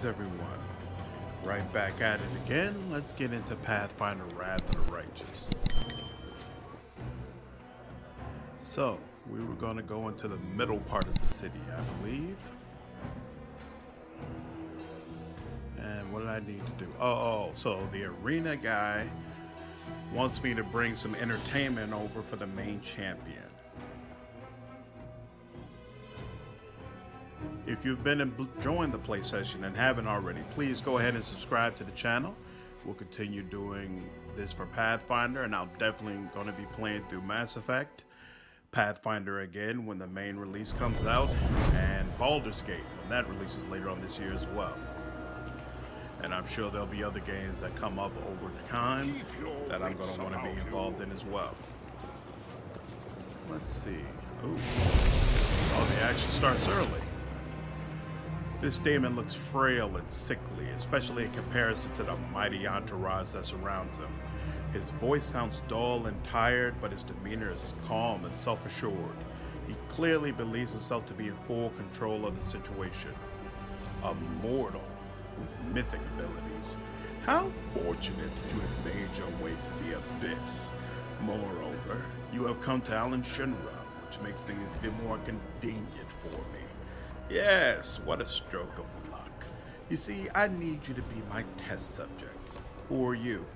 Greetings, everyone. Right back at it again. Let's get into Pathfinder Wrath of the Righteous. So, we were going to go into the middle part of the city, I believe. And what did I need to do? So the arena guy wants me to bring some entertainment over for the main champion. If you've been enjoying the play session and haven't already, please go ahead and subscribe to the channel. We'll continue doing this for Pathfinder, and I'm definitely going to be playing through Mass Effect, Pathfinder again when the main release comes out, and Baldur's Gate when that releases later on this year as well. And I'm sure there'll be other games that come up over time that I'm going to want to be involved in as well. Let's see. Ooh. Oh, the action starts early. This demon looks frail and sickly, especially in comparison to the mighty entourage that surrounds him. His voice sounds dull and tired, but his demeanor is calm and self-assured. He clearly believes himself to be in full control of the situation. A mortal with mythic abilities. How fortunate that you have made your way to the abyss. Moreover, you have come to Alan Shinra, which makes things even more convenient for me. Yes, what a stroke of luck. You see, I need you to be my test subject. Who are you?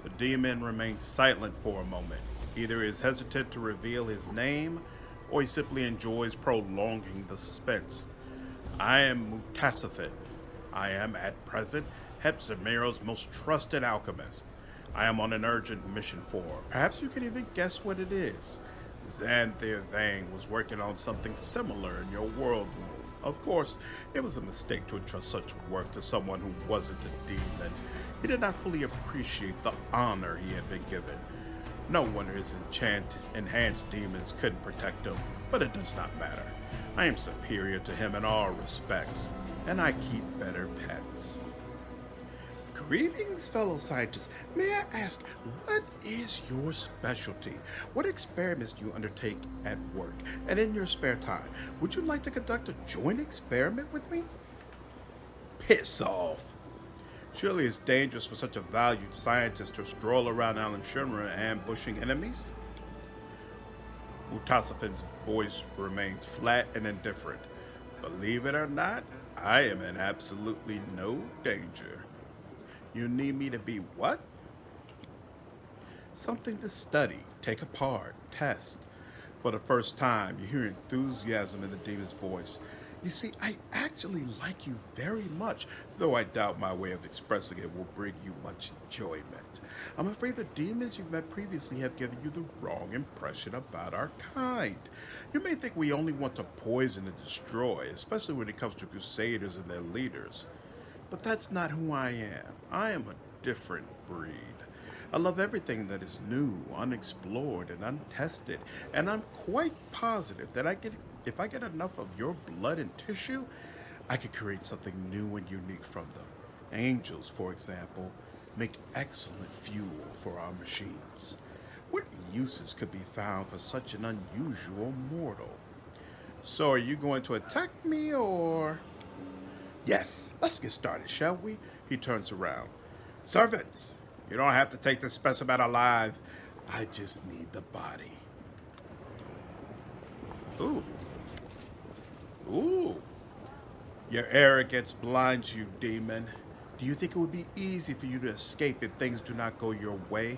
The demon remains silent for a moment. Either he is hesitant to reveal his name, or he simply enjoys prolonging the suspense. I am Mutasafet. I am, at present, Aasimar most trusted alchemist. I am on an urgent mission for, perhaps you can even guess what it is. Xanthir Vang was working on something similar in your world. Of course, it was a mistake to entrust such work to someone who wasn't a demon. He did not fully appreciate the honor he had been given. No wonder his enhanced demons couldn't protect him, but it does not matter. I am superior to him in all respects, and I keep better pets. Greetings, fellow scientists. May I ask, what is your specialty? What experiments do you undertake at work and in your spare time? Would you like to conduct a joint experiment with me? Piss off. Surely it's dangerous for such a valued scientist to stroll around Alan Shinra ambushing enemies? Mutasafen's voice remains flat and indifferent. Believe it or not, I am in absolutely no danger. You need me to be what? Something to study, take apart, test. For the first time, you hear enthusiasm in the demon's voice. You see, I actually like you very much, though I doubt my way of expressing it will bring you much enjoyment. I'm afraid the demons you've met previously have given you the wrong impression about our kind. You may think we only want to poison and destroy, especially when it comes to crusaders and their leaders. But that's not who I am. I am a different breed. I love everything that is new, unexplored, and untested, and I'm quite positive that if I get enough of your blood and tissue, I could create something new and unique from them. Angels, for example, make excellent fuel for our machines. What uses could be found for such an unusual mortal? So are you going to attack me, or... Yes, let's get started, shall we? He turns around. Servants, you don't have to take this specimen alive. I just need the body. Ooh. Ooh. Your arrogance blinds you, demon. Do you think it would be easy for you to escape if things do not go your way?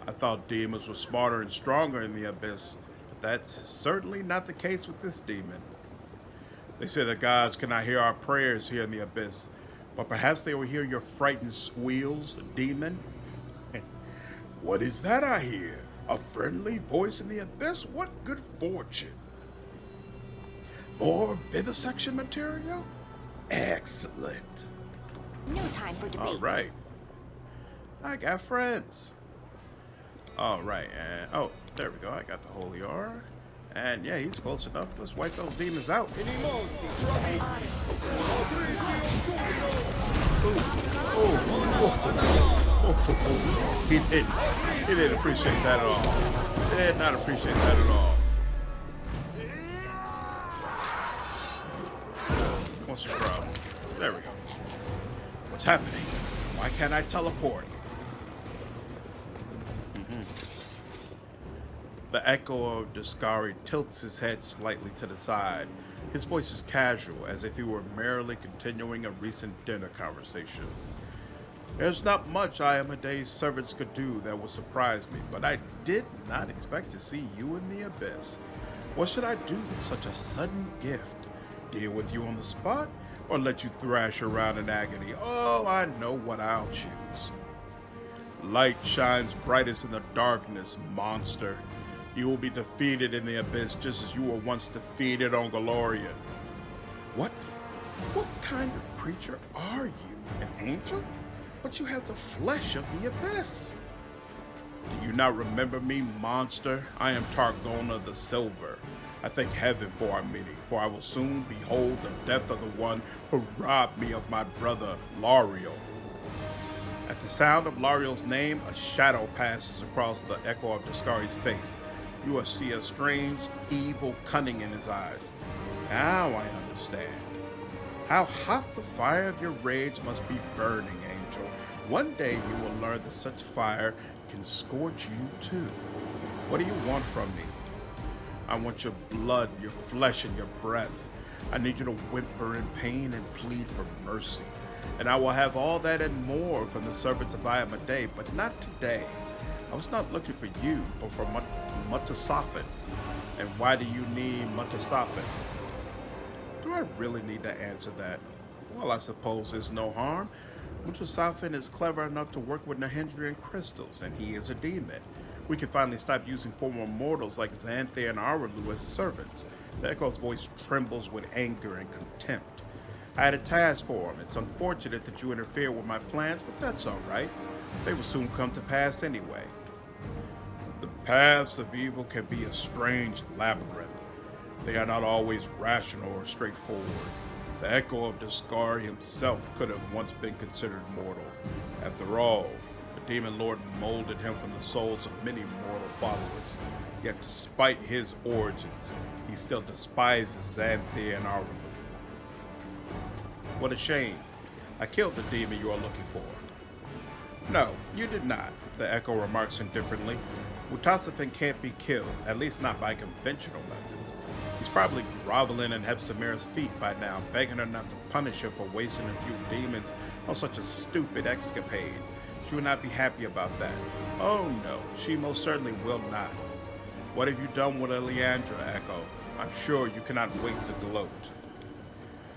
I thought demons were smarter and stronger in the abyss, but that's certainly not the case with this demon. They say the gods cannot hear our prayers here in the abyss, but perhaps they will hear your frightened squeals, demon. What is that I hear? A friendly voice in the abyss? What good fortune. More vivisection material? Excellent. No time for debates. All right. I got friends. All right, and oh, there we go. I got the holy aura. And yeah, he's close enough. Let's wipe those demons out. He didn't appreciate that at all. He did not appreciate that at all. What's your problem? There we go. What's happening? Why can't I teleport? The echo of Discari tilts his head slightly to the side. His voice is casual, as if he were merely continuing a recent dinner conversation. There's not much Amade's servants could do that would surprise me, but I did not expect to see you in the abyss. What should I do with such a sudden gift? Deal with you on the spot, or let you thrash around in agony? Oh, I know what I'll choose. Light shines brightest in the darkness, monster. You will be defeated in the abyss just as you were once defeated on Galorian. What kind of creature are you? An angel? But you have the flesh of the abyss. Do you not remember me, monster? I am Targona the Silver. I thank heaven for our meeting, for I will soon behold the death of the one who robbed me of my brother, Lariel. At the sound of Lariel's name, a shadow passes across the echo of Discari's face. You will see a strange, evil cunning in his eyes. Now I understand. How hot the fire of your rage must be burning, angel. One day you will learn that such fire can scorch you too. What do you want from me? I want your blood, your flesh, and your breath. I need you to whimper in pain and plead for mercy. And I will have all that and more from the servants of Amade, but not today. I was not looking for you, but for Mutasafin. And why do you need Mutasafin? Do I really need to answer that? Well, I suppose there's no harm. Mutasafin is clever enough to work with Nahindrian crystals, and he is a demon. We can finally stop using former mortals like Xanthe and Aralu as servants. The Echo's voice trembles with anger and contempt. I had a task for him. It's unfortunate that you interfere with my plans, but that's all right. They will soon come to pass anyway. The paths of evil can be a strange labyrinth. They are not always rational or straightforward. The Echo of Discari himself could have once been considered mortal. After all, the Demon Lord molded him from the souls of many mortal followers. Yet despite his origins, he still despises Xanthe and Aralu. What a shame. I killed the demon you are looking for. No, you did not, the Echo remarks indifferently. Mutasafin can't be killed, at least not by conventional methods. He's probably groveling at Hepzibah's feet by now, begging her not to punish her for wasting a few demons on such a stupid escapade. She would not be happy about that. Oh no, she most certainly will not. What have you done with Leandra, Echo? I'm sure you cannot wait to gloat.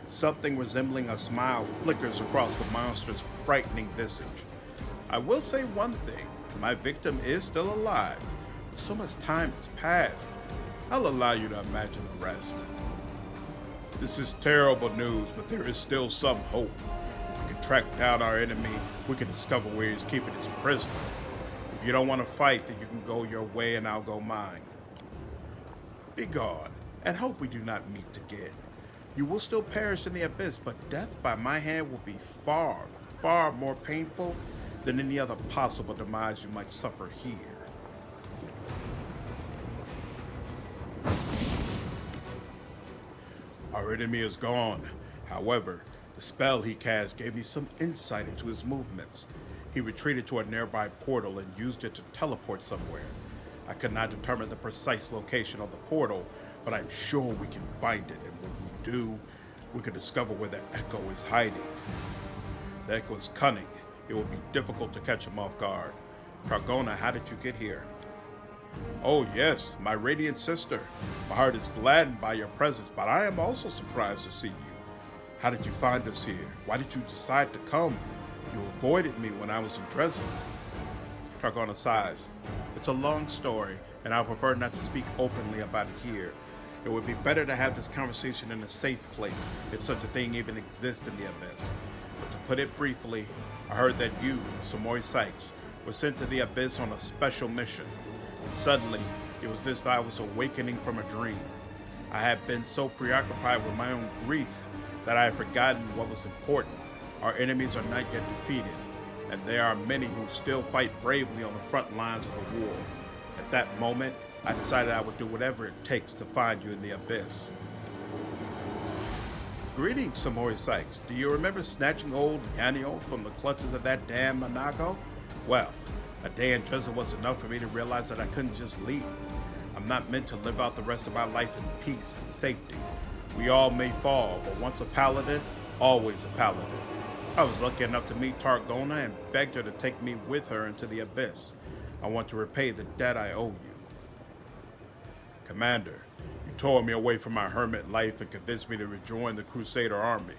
Something resembling a smile flickers across the monster's frightening visage. I will say one thing. My victim is still alive. So much time has passed. I'll allow you to imagine the rest. This is terrible news, but there is still some hope. If we can track down our enemy, we can discover where he's keeping his prisoner. If you don't want to fight, then you can go your way and I'll go mine. Be gone, and hope we do not meet again. You will still perish in the abyss, but death by my hand will be far, far more painful than any other possible demise you might suffer here. Our enemy is gone. However, the spell he cast gave me some insight into his movements. He retreated to a nearby portal and used it to teleport somewhere. I could not determine the precise location of the portal, but I'm sure we can find it, and when we do, we can discover where the Echo is hiding. The Echo is cunning. It will be difficult to catch him off guard. Targona, how did you get here? Oh yes, my radiant sister. My heart is gladdened by your presence, but I am also surprised to see you. How did you find us here? Why did you decide to come? You avoided me when I was in Dresden. Targona sighs. It's a long story, and I prefer not to speak openly about it here. It would be better to have this conversation in a safe place, if such a thing even exists in the abyss. But to put it briefly, I heard that you, Samori Sykes, were sent to the abyss on a special mission. And suddenly, it was as if I was awakening from a dream. I had been so preoccupied with my own grief that I had forgotten what was important. Our enemies are not yet defeated, and there are many who still fight bravely on the front lines of the war. At that moment, I decided I would do whatever it takes to find you in the abyss. Greetings, Samori Sykes. Do you remember snatching old Yanio from the clutches of that damn Monaco? Well, a day in prison was enough for me to realize that I couldn't just leave. I'm not meant to live out the rest of my life in peace and safety. We all may fall, but once a paladin, always a paladin. I was lucky enough to meet Targona and begged her to take me with her into the abyss. I want to repay the debt I owe you. Commander, you tore me away from my hermit life and convinced me to rejoin the Crusader army.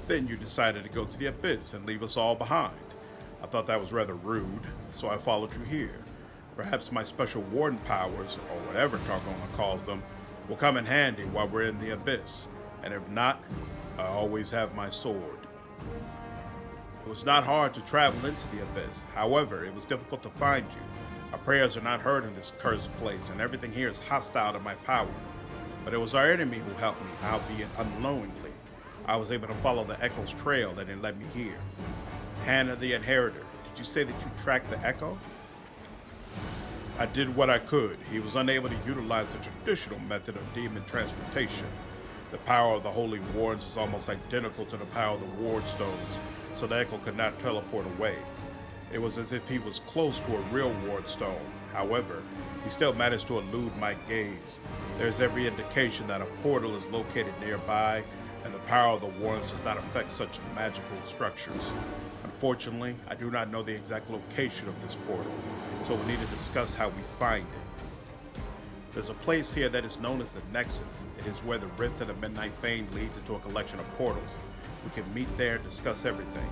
Then you decided to go to the abyss and leave us all behind. I thought that was rather rude, so I followed you here. Perhaps my special warden powers, or whatever Targona calls them, will come in handy while we're in the abyss. And if not, I always have my sword. It was not hard to travel into the abyss. However, it was difficult to find you. Our prayers are not heard in this cursed place, and everything here is hostile to my power. But it was our enemy who helped me, albeit unknowingly. I was able to follow the Echo's trail and it led me here. Hannah the Inheritor, did you say that you tracked the Echo? I did what I could. He was unable to utilize the traditional method of demon transportation. The power of the Holy Wards is almost identical to the power of the Ward Stones, so the Echo could not teleport away. It was as if he was close to a real Ward Stone. However, he still managed to elude my gaze. There's every indication that a portal is located nearby, and the power of the Wards does not affect such magical structures. Unfortunately, I do not know the exact location of this portal, so we need to discuss how we find it. There's a place here that is known as the Nexus. It is where the Rift of the Midnight Fane leads into a collection of portals. We can meet there and discuss everything.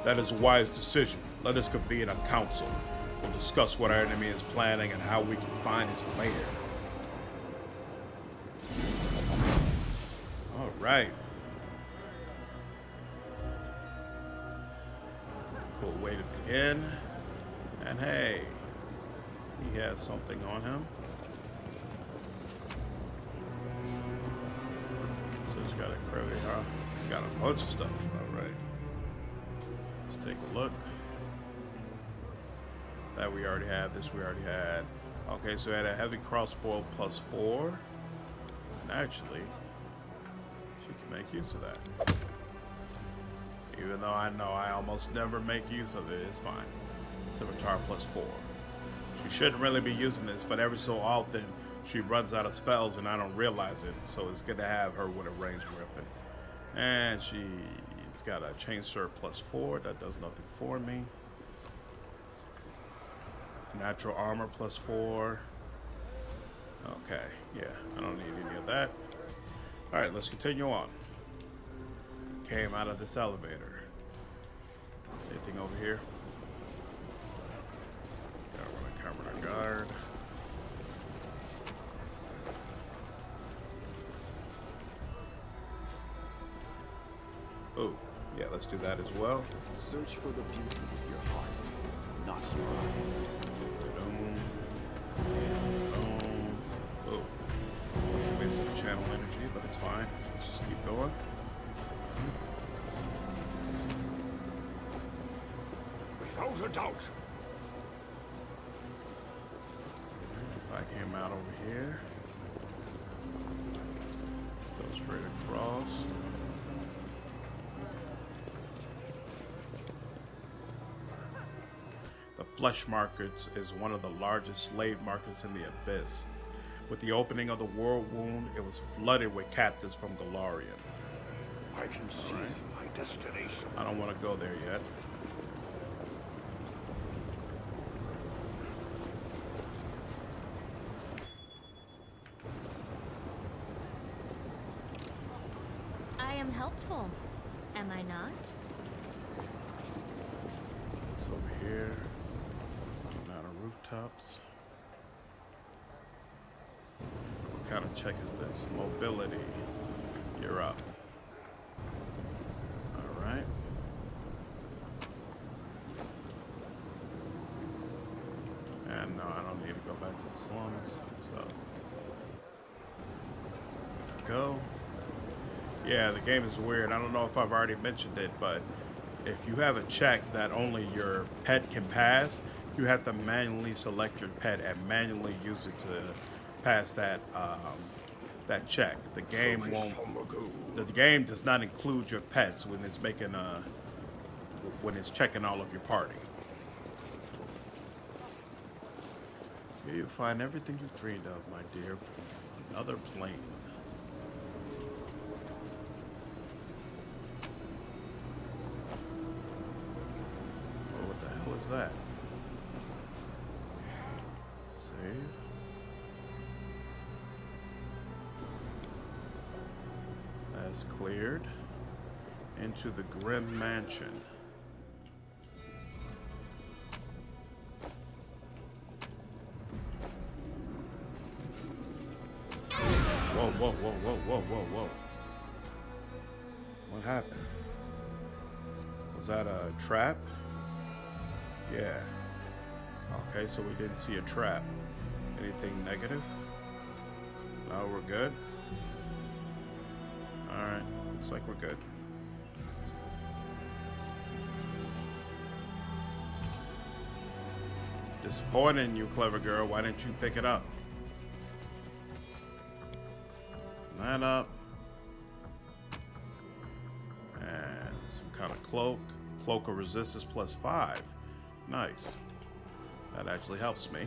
That is a wise decision. Let us convene a council. We'll discuss what our enemy is planning and how we can find his lair. All right. That's a cool way to begin. And hey, he has something on him. So he's got a credit, huh? He's got a bunch of stuff. All right. Let's take a look. That we already had. This we already had. Okay, so we had a heavy crossbow +4. And actually, she can make use of that. Even though I know I almost never make use of it, it's fine. Scimitar +4. She shouldn't really be using this, but every so often she runs out of spells and I don't realize it. So it's good to have her with a ranged weapon. And she's got a chainsaw +4. That does nothing for me. Natural armor +4. Okay, yeah, I don't need any of that. Alright, let's continue on. Came out of this elevator. Anything over here? Camera guard. Oh, yeah, let's do that as well. Search for the beauty with your heart, not your eyes. Oh, it's a waste of channel energy, but it's fine. Let's just keep going. Without a doubt. If I came out over here, go straight across. The Flesh Markets is one of the largest slave markets in the Abyss. With the opening of the World Wound, it was flooded with captives from Galarian. I can see my destination. I don't want to go there yet. I am helpful, am I not? It's over here. Down on rooftops. What kind of check is this? Mobility. You're up. Alright. And no, I don't need to go back to the slums. So. Go. Yeah, the game is weird. I don't know if I've already mentioned it, but if you have a check that only your pet can pass, you have to manually select your pet and manually use it to pass that that check. The game won't. The game does not include your pets when it's making when it's checking all of your party. Here you find everything you dreamed of, my dear, from another plane. Oh, what the hell is that? Save. That's cleared. Into the Grim Mansion. Whoa, whoa, whoa, whoa, whoa, whoa. What happened? Was that a trap? Yeah. Okay, so we didn't see a trap. Anything negative? No, we're good? Alright, looks like we're good. Disappointing, you clever girl. Why didn't you pick it up? That up. And some kind of cloak. Cloak of resistance +5. Nice. That actually helps me.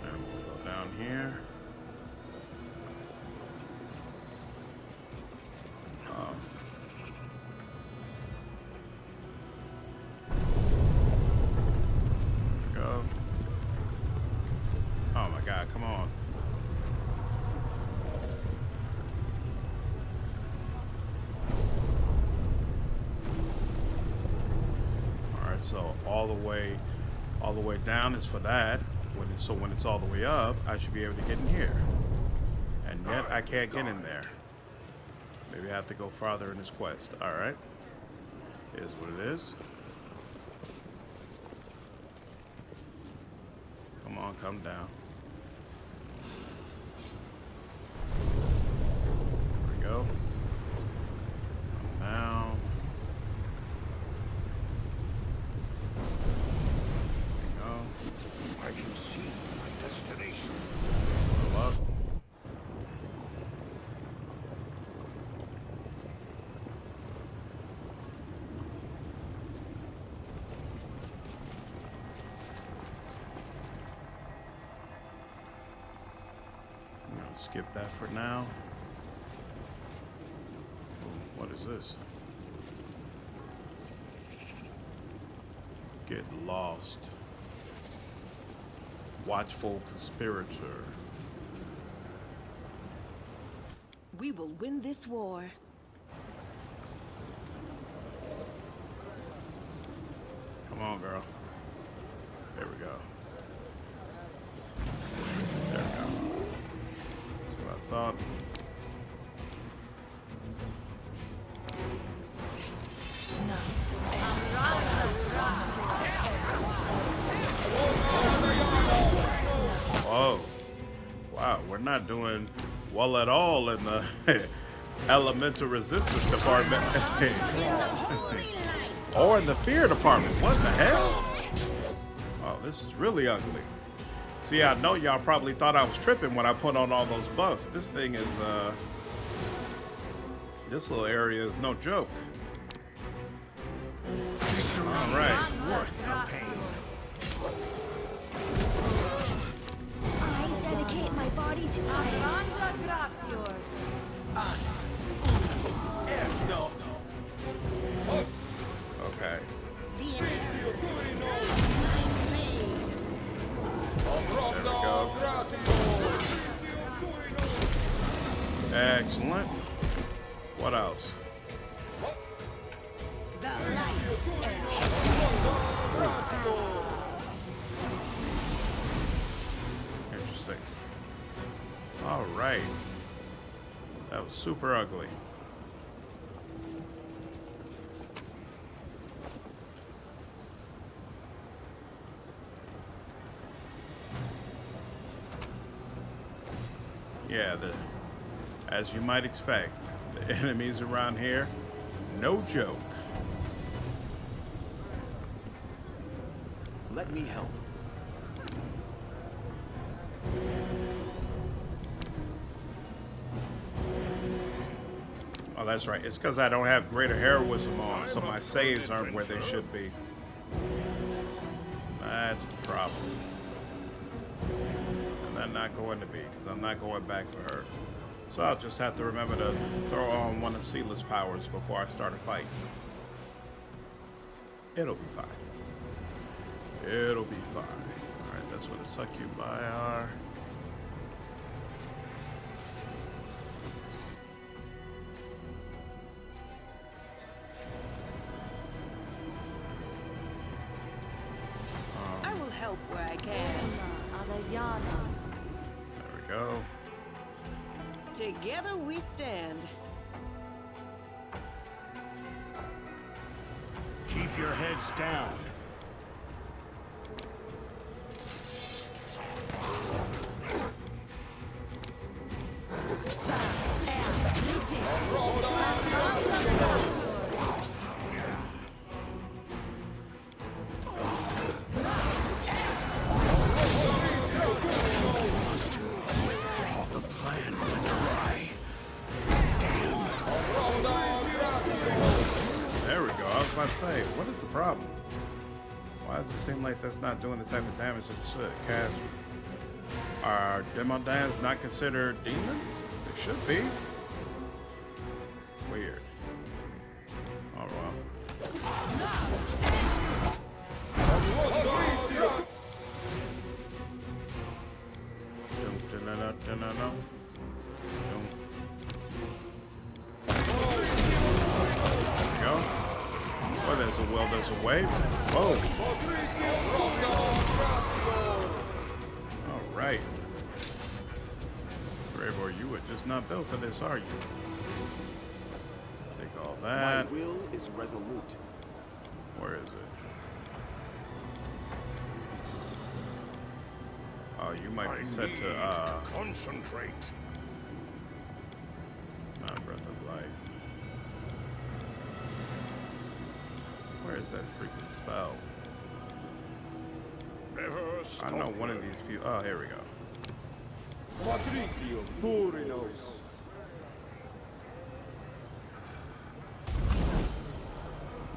And we'll go down here. Come on. Alright, so all the way down is for that. So when it's all the way up, I should be able to get in here. And yet I can't get in there. Maybe I have to go farther in this quest. Alright. Here's what it is. Come on, come down. Go. Down. There we go. I can see my destination. Pull up. I'm gonna skip that for now. What is this? Get lost. Watchful conspirator. We will win this war. Come on, girl. There we go. There we go. That's what I thought. Whoa. Wow, we're not doing well at all in the elemental resistance department. Or in the fear department. What the hell? Oh, this is really ugly. See, I know y'all probably thought I was tripping when I put on all those buffs. This thing is, this little area is no joke. All right. Worth the pain. I dedicate my body to science. Okay. There we go. Excellent. What else? Interesting. All right. That was super ugly. Yeah, As you might expect, the enemies around here, no joke. Let me help. Oh, that's right. It's because I don't have greater heroism on, so my saves aren't where they should be. That's the problem. And they're not going to be, because I'm not going back for her. So I'll just have to remember to throw on one of Seala's powers before I start a fight. It'll be fine. It'll be fine. Alright, that's where the succubi are. I will help where I can. There we go. Together we stand. Keep your heads down. The plan went awry. There we go. I was about to say, what is the problem? Why does it seem like that's not doing the type of damage that it should? Cast. Are Demodans not considered demons? They should be. Weird. Oh well. No. Oh, there's a will, there's a way. Whoa. All right. Gravor, you are just not built for this, are you? Take all My that. will is resolute. Where is it? Oh, you might be set to, concentrate. not Breath of Life. Where is that freaking spell? Never I know one of these people. Oh, here we go.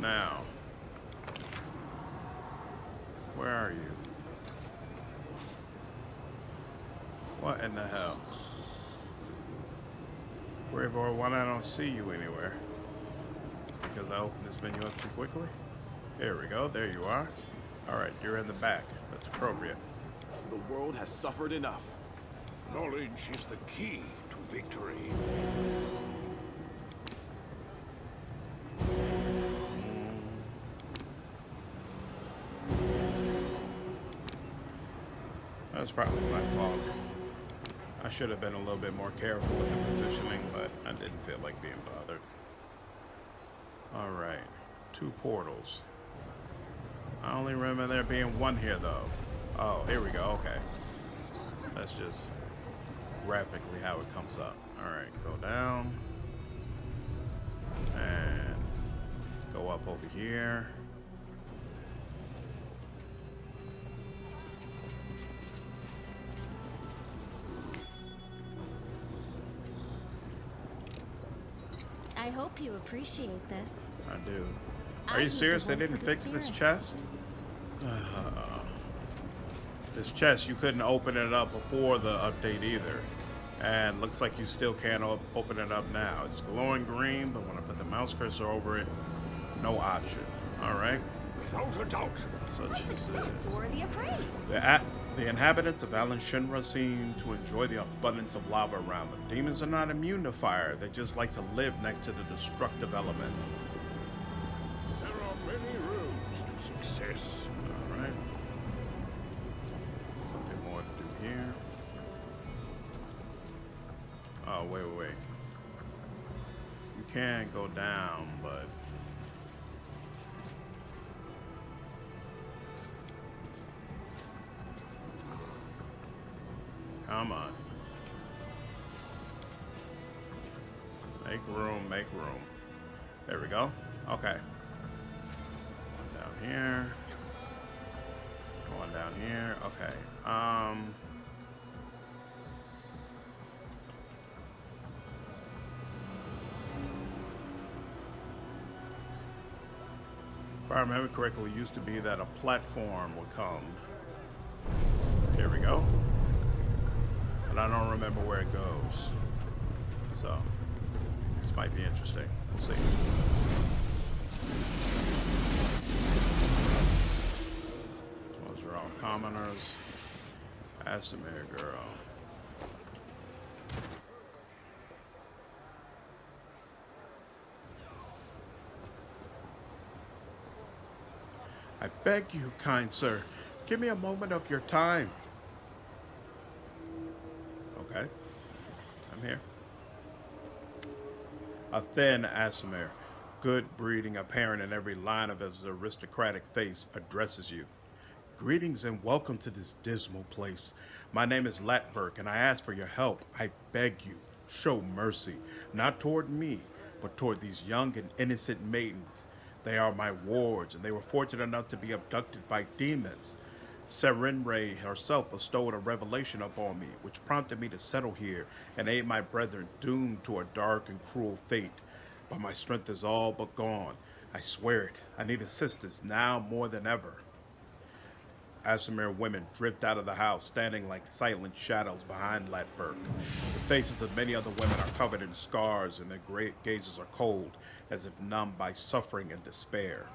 Now, where are you? What in the hell? Gravor, why I don't see you anywhere? Because I opened this menu up too quickly? Here we go, there you are. Alright, you're in the back. That's appropriate. The world has suffered enough. Knowledge is the key to victory. That's probably my fault. I should have been a little bit more careful with the positioning, but I didn't feel like being bothered. Alright, 2 portals. I only remember there being one here, though. Oh, here we go, okay. That's just graphically how it comes up. Alright, go down. And go up over here. I hope you appreciate this. I do. I Are you need the serious? They voice didn't of the fix this spirits. chest? This chest, you couldn't open it up before the update either. And looks like you still can't open it up now. It's glowing green, but when I put the mouse cursor over it, no option. Alright? Without a doubt. Such is Success worthy of praise. the inhabitants of Alan Shinra seem to enjoy the abundance of lava around them. Demons are not immune to fire. They just like to live next to the destructive element. There are many roads to success. Alright. Nothing more to do here. Oh, wait. You can go down, but... Come on. Make room, make room. There we go. Okay. One down here. One down here. Okay. If I remember correctly, it used to be that a platform would come. Here we go. But I don't remember where it goes. So, this might be interesting. We'll see. Those are all commoners. Aasimar girl. I beg you, kind sir, give me a moment of your time. Okay, I'm here. A thin Aasimar, good breeding apparent in every line of his aristocratic face, addresses you. Greetings and welcome to this dismal place. My name is Latberg, and I ask for your help. I beg you, show mercy, not toward me, but toward these young and innocent maidens. They are my wards, and they were fortunate enough to be abducted by demons. Serenray herself bestowed a revelation upon me, which prompted me to settle here and aid my brethren doomed to a dark and cruel fate. But my strength is all but gone. I swear it. I need assistance now more than ever. Aasimar women drift out of the house, standing like silent shadows behind Latberg. The faces of many other women are covered in scars, and their great gazes are cold, as if numbed by suffering and despair.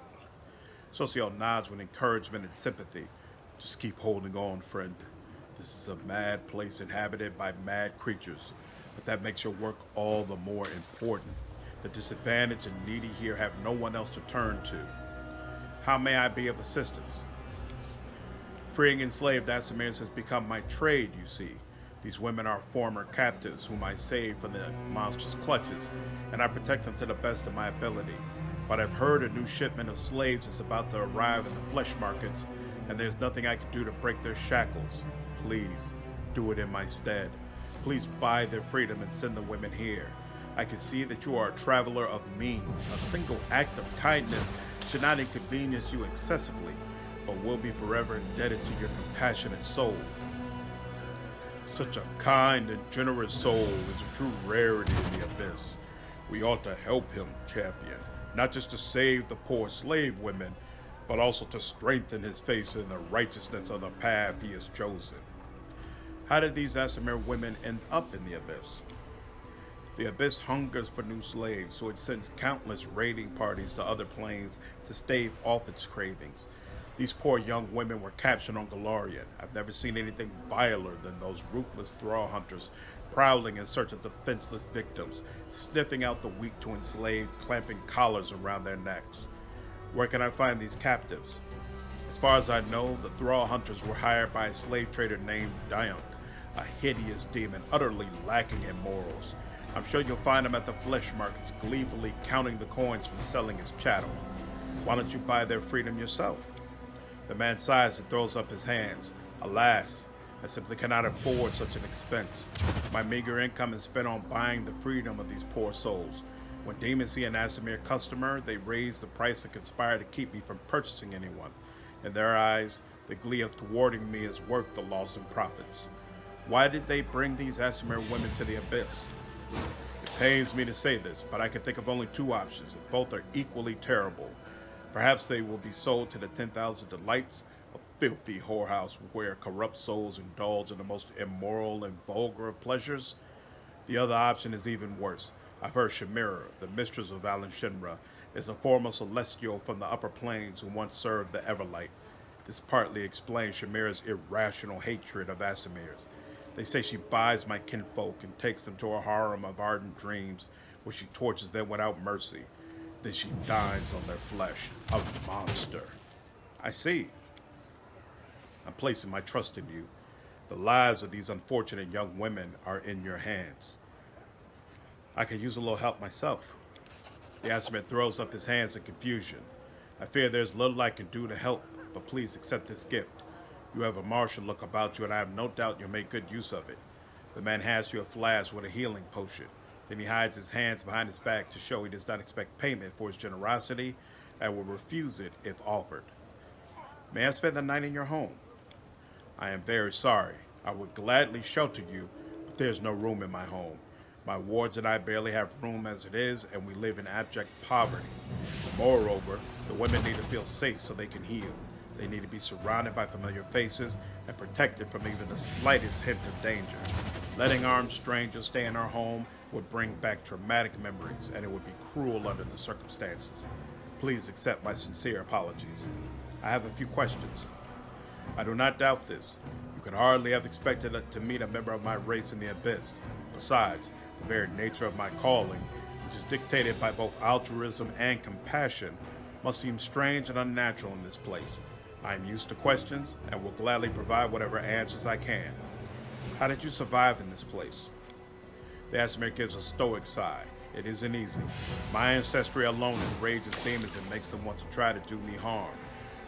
Socio nods with encouragement and sympathy. Just keep holding on, friend. This is a mad place inhabited by mad creatures, but that makes your work all the more important. The disadvantaged and needy here have no one else to turn to. How may I be of assistance? Freeing enslaved Aasimars has become my trade, you see. These women are former captives whom I saved from the monstrous clutches, and I protect them to the best of my ability. But I've heard a new shipment of slaves is about to arrive in the flesh markets, and there's nothing I can do to break their shackles. Please, do it in my stead. Please buy their freedom and send the women here. I can see that you are a traveler of means. A single act of kindness should not inconvenience you excessively, but will be forever indebted to your compassionate soul. Such a kind and generous soul is a true rarity in the abyss. We ought to help him, champion, not just to save the poor slave women, but also to strengthen his faith in the righteousness of the path he has chosen. How did these Aasimar women end up in the abyss? The abyss hungers for new slaves, so it sends countless raiding parties to other planes to stave off its cravings. These poor young women were captured on Galarian. I've never seen anything viler than those ruthless thrall hunters prowling in search of defenseless victims, sniffing out the weak to enslave, clamping collars around their necks. Where can I find these captives? As far as I know, the thrall hunters were hired by a slave trader named Diunk, a hideous demon utterly lacking in morals. I'm sure you'll find him at the flesh markets, gleefully counting the coins from selling his chattel. Why don't you buy their freedom yourself? The man sighs and throws up his hands. Alas, I simply cannot afford such an expense. My meager income is spent on buying the freedom of these poor souls. When demons see an Aasimar customer, they raise the price and conspire to keep me from purchasing anyone. In their eyes, the glee of thwarting me is worth the loss in profits. Why did they bring these Aasimar women to the abyss? It pains me to say this, but I can think of only two options, and both are equally terrible. Perhaps they will be sold to the 10,000 delights, a filthy whorehouse where corrupt souls indulge in the most immoral and vulgar of pleasures. The other option is even worse. I've heard Shamira, the mistress of Alan Shinra, is a former celestial from the upper planes who once served the Everlight. This partly explains Shamira's irrational hatred of Aasimars. They say she buys my kinfolk and takes them to a harem of ardent dreams where she tortures them without mercy. Then she dines on their flesh. A monster. I see. I'm placing my trust in you. The lives of these unfortunate young women are in your hands. I could use a little help myself. The Aasimar throws up his hands in confusion. I fear there's little I can do to help, but please accept this gift. You have a martial look about you, and I have no doubt you'll make good use of it. The man hands you a flask with a healing potion. Then he hides his hands behind his back to show he does not expect payment for his generosity and will refuse it if offered. May I spend the night in your home? I am very sorry. I would gladly shelter you, but there's no room in my home. My wards and I barely have room as it is, and we live in abject poverty. Moreover, the women need to feel safe so they can heal. They need to be surrounded by familiar faces and protected from even the slightest hint of danger. Letting armed strangers stay in our home would bring back traumatic memories, and it would be cruel under the circumstances. Please accept my sincere apologies. I have a few questions. I do not doubt this. You could hardly have expected to meet a member of my race in the Abyss. Besides, the very nature of my calling, which is dictated by both altruism and compassion, must seem strange and unnatural in this place. I am used to questions and will gladly provide whatever answers I can. How did you survive in this place? The Aasimar gives a stoic sigh. It isn't easy. My ancestry alone enrages demons and makes them want to try to do me harm.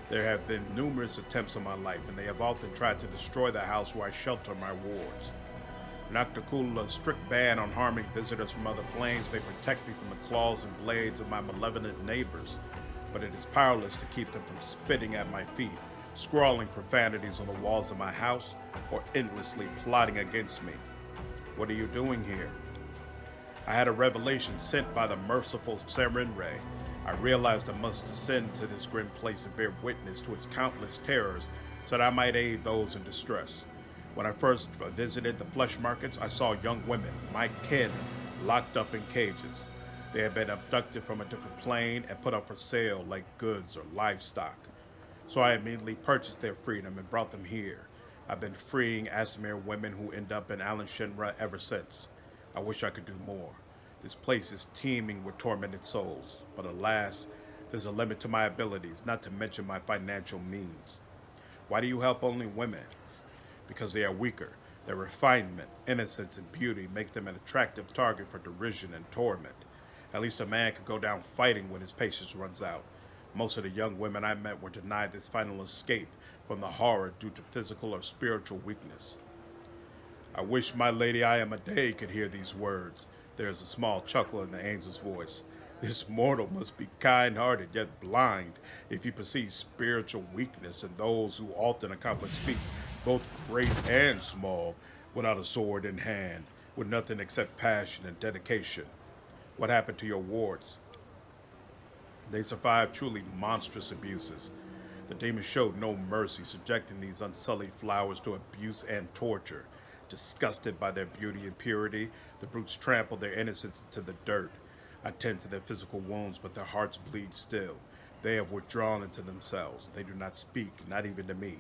There have been numerous attempts on my life, and they have often tried to destroy the house where I shelter my wards. Nocticula's strict ban on harming visitors from other planes may protect me from the claws and blades of my malevolent neighbors, but it is powerless to keep them from spitting at my feet, scrawling profanities on the walls of my house, or endlessly plotting against me. What are you doing here? I had a revelation sent by the merciful Serenre. I realized I must descend to this grim place and bear witness to its countless terrors so that I might aid those in distress. When I first visited the flesh markets, I saw young women, my kin, locked up in cages. They had been abducted from a different plane and put up for sale like goods or livestock. So I immediately purchased their freedom and brought them here. I've been freeing Aasimar women who end up in Shinra ever since. I wish I could do more. This place is teeming with tormented souls, but alas, there's a limit to my abilities, not to mention my financial means. Why do you help only women? Because they are weaker. Their refinement, innocence, and beauty make them an attractive target for derision and torment. At least a man could go down fighting when his patience runs out. Most of the young women I met were denied this final escape from the horror due to physical or spiritual weakness. I wish my lady Aasimar could hear these words. There is a small chuckle in the angel's voice. This mortal must be kind-hearted yet blind if he perceives spiritual weakness in those who often accomplish feats both great and small without a sword in hand, with nothing except passion and dedication. What happened to your wards? They survived truly monstrous abuses. The demons showed no mercy, subjecting these unsullied flowers to abuse and torture. Disgusted by their beauty and purity, the brutes trampled their innocence into the dirt. I tend to their physical wounds, but their hearts bleed still. They have withdrawn into themselves. They do not speak, not even to me.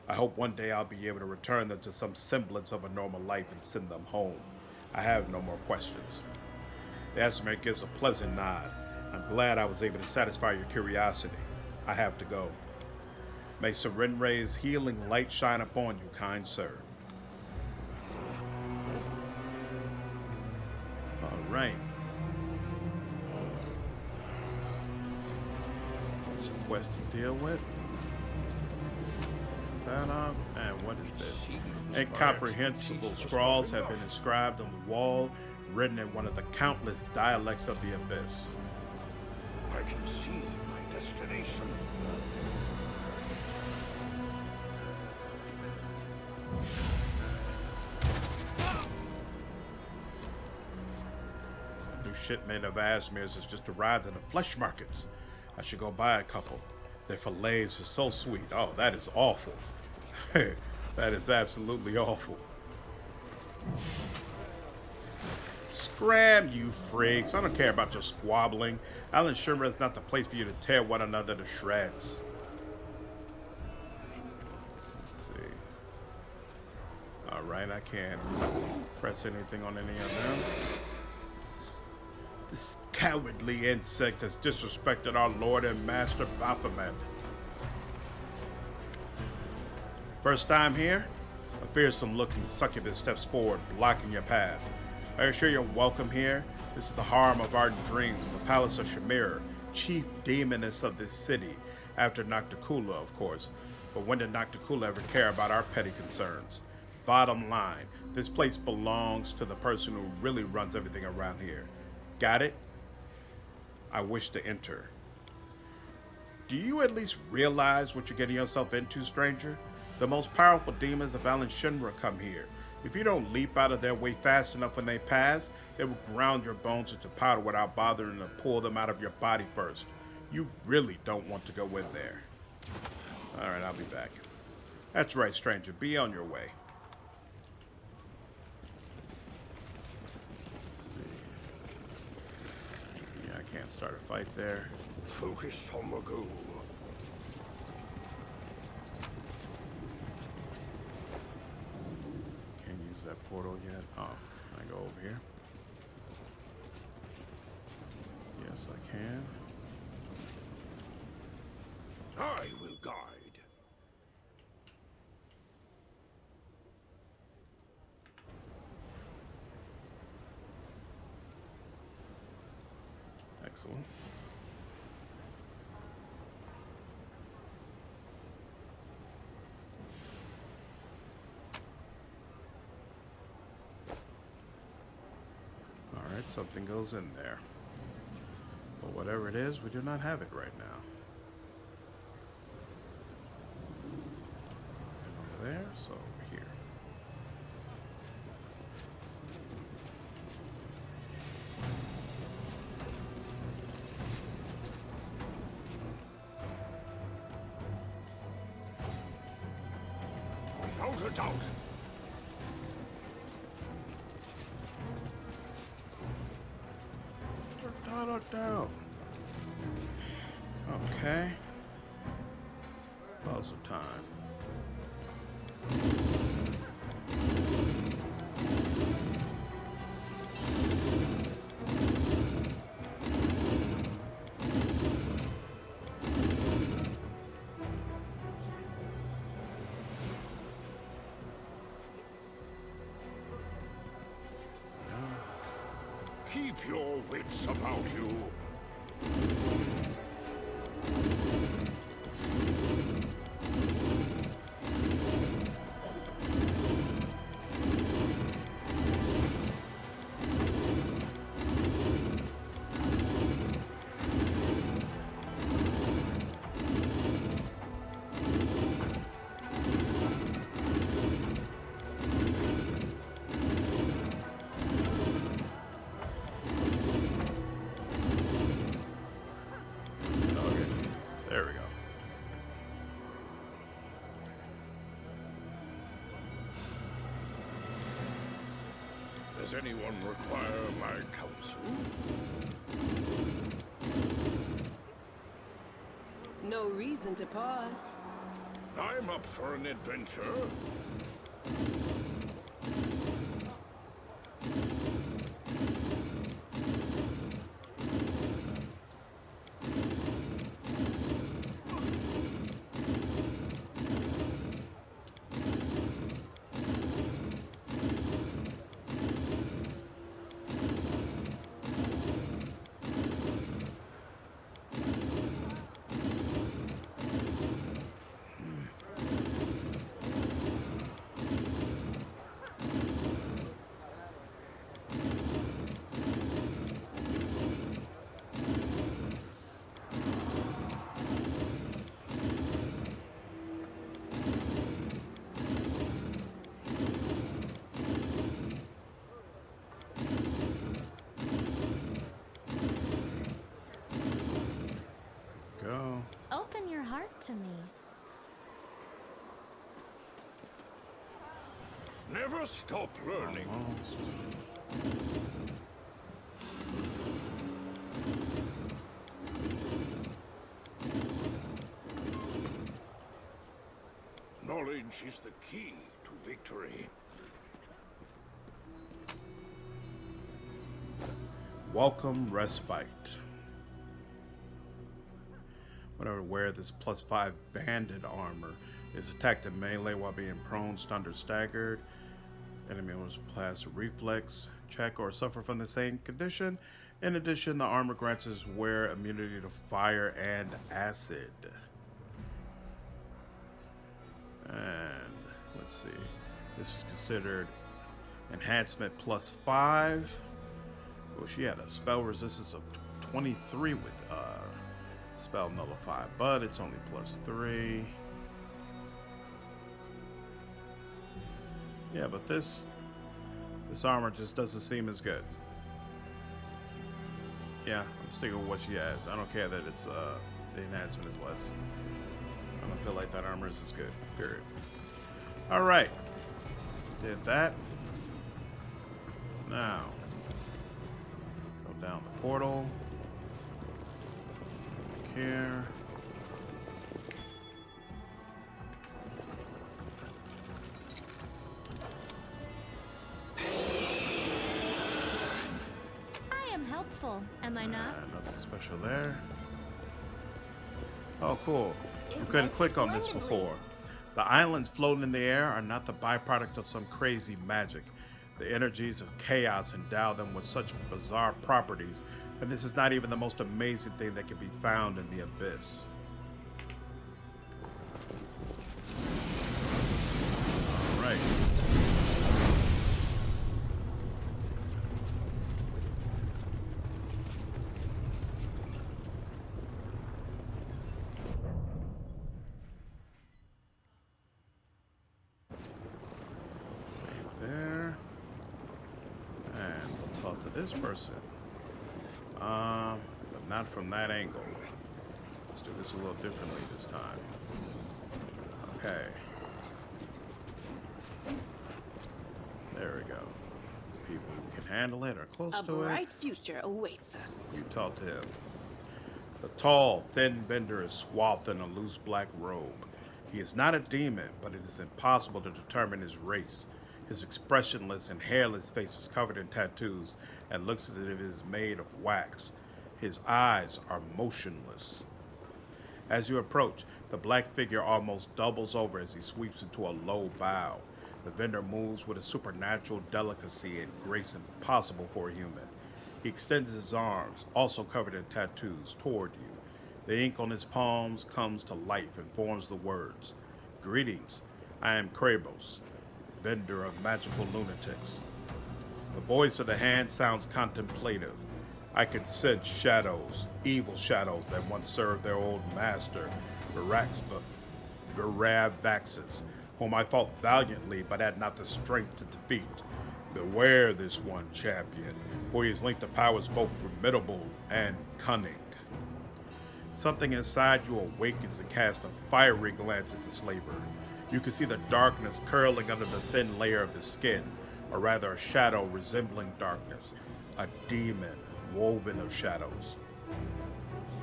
I hope one day I'll be able to return them to some semblance of a normal life and send them home. I have no more questions. The Aasimar gives a pleasant nod. I'm glad I was able to satisfy your curiosity. I have to go. May Serenre's healing light shine upon you, kind sir. All right. Some quest to deal with. That up. And what is this? Incomprehensible scrawls have been inscribed on the wall, written in one of the countless dialects of the Abyss. I can see my destination. A new shipment of Aasimars has just arrived in the flesh markets. I should go buy a couple. Their fillets are so sweet. Oh, that is awful. That is absolutely awful. Scram, you freaks. I don't care about your squabbling. Shinra is not the place for you to tear one another to shreds. Let's see. Alright, I can't press anything on any of them. This cowardly insect has disrespected our Lord and Master Baphomet. First time here? A fearsome-looking succubus steps forward, blocking your path. Are you sure you're welcome here? This is the harem of ardent dreams, the palace of Shamir, chief demoness of this city, after Nocticula, of course. But when did Nocticula ever care about our petty concerns? Bottom line, This place belongs to the person who really runs everything around here. Got it? I wish to enter. Do you at least realize what you're getting yourself into, stranger? The most powerful demons of Alan Shinra come here. If you don't leap out of their way fast enough when they pass, they will ground your bones into powder without bothering to pull them out of your body first. You really don't want to go in there. Alright, I'll be back. That's right, stranger. Be on your way. Let's see. Yeah, I can't start a fight there. Focus on the goal. Can't use that portal yet. Oh, can I go over here? Yes, I can. I will guide. Excellent. Alright, something goes in there. But whatever it is, we do not have it right now. And over there, so over here. Without a doubt. Down. Okay. Puzzle time. Keep your wits about you. Does anyone require my counsel? No reason to pause. I'm up for an adventure. Open your heart to me. Never stop learning. Almost. Knowledge is the key to victory. Welcome respite. Whenever wear this +5 banded armor is attacked in melee while being prone, stunned, or staggered. Enemy owners pass a reflex check or suffer from the same condition. In addition, the armor grants his wearer immunity to fire and acid. And let's see, this is considered Enhancement +5. Well, she had a spell resistance of 23 with spell nullify, but it's only +3. Yeah, but this armor just doesn't seem as good. Yeah, I'm sticking with what she has. I don't care that it's the enhancement is less. I don't feel like that armor is as good. Period. All right, did that. Now go down the portal. Here. I am helpful, am I not? Nothing special there. Oh, cool. You It couldn't went click on this splendidly. before. The islands floating in the air are not the byproduct of some crazy magic. The energies of chaos endow them with such bizarre properties, and this is not even the most amazing thing that can be found in the abyss. All right. Save there. And we'll talk to this person. But not from that angle. Let's do this a little differently this time. Okay. There we go. People who can handle it or close A to it. bright future awaits us. You talk to him. The tall, thin vendor is swathed in a loose black robe. He is not a demon, but it is impossible to determine his race. His expressionless and hairless face is covered in tattoos and looks as if it is made of wax. His eyes are motionless. As you approach, the black figure almost doubles over as he sweeps into a low bow. The vendor moves with a supernatural delicacy and grace impossible for a human. He extends his arms, also covered in tattoos, toward you. The ink on his palms comes to life and forms the words, "Greetings, I am Krebus, vendor of magical lunatics." The voice of the hand sounds contemplative. "I can sense shadows, evil shadows that once served their old master, Varavaxis, whom I fought valiantly but had not the strength to defeat. Beware this one, champion, for he is linked to powers both formidable and cunning." Something inside you awakens and casts a fiery glance at the slaver. You can see the darkness curling under the thin layer of his skin, or rather a shadow resembling darkness, a demon woven of shadows.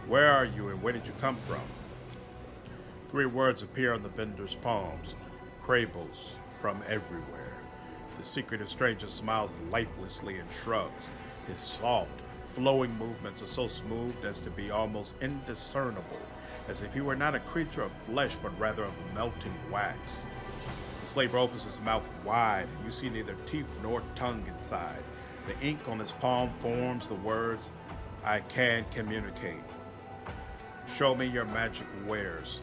"Where are you and where did you come from?" 3 words appear on the vendor's palms. "Krebus, from everywhere." The secretive stranger smiles lifelessly and shrugs. His soft, flowing movements are so smooth as to be almost indiscernible, as if he were not a creature of flesh but rather of melting wax. The slaver opens his mouth wide, and you see neither teeth nor tongue inside. The ink on his palm forms the words, "I can communicate. Show me your magic wares."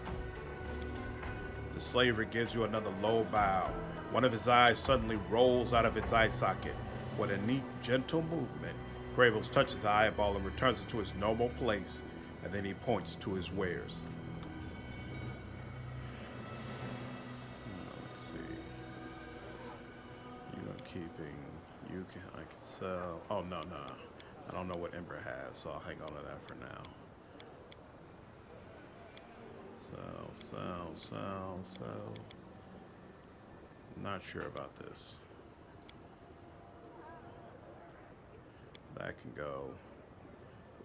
The slaver gives you another low bow. One of his eyes suddenly rolls out of its eye socket. With a neat, gentle movement, Krebus touches the eyeball and returns it to its normal place, and then he points to his wares. Let's see. You are keeping. I can sell. Oh, no. I don't know what Ember has, so I'll hang on to that for now. Sell. Not sure about this. That can go.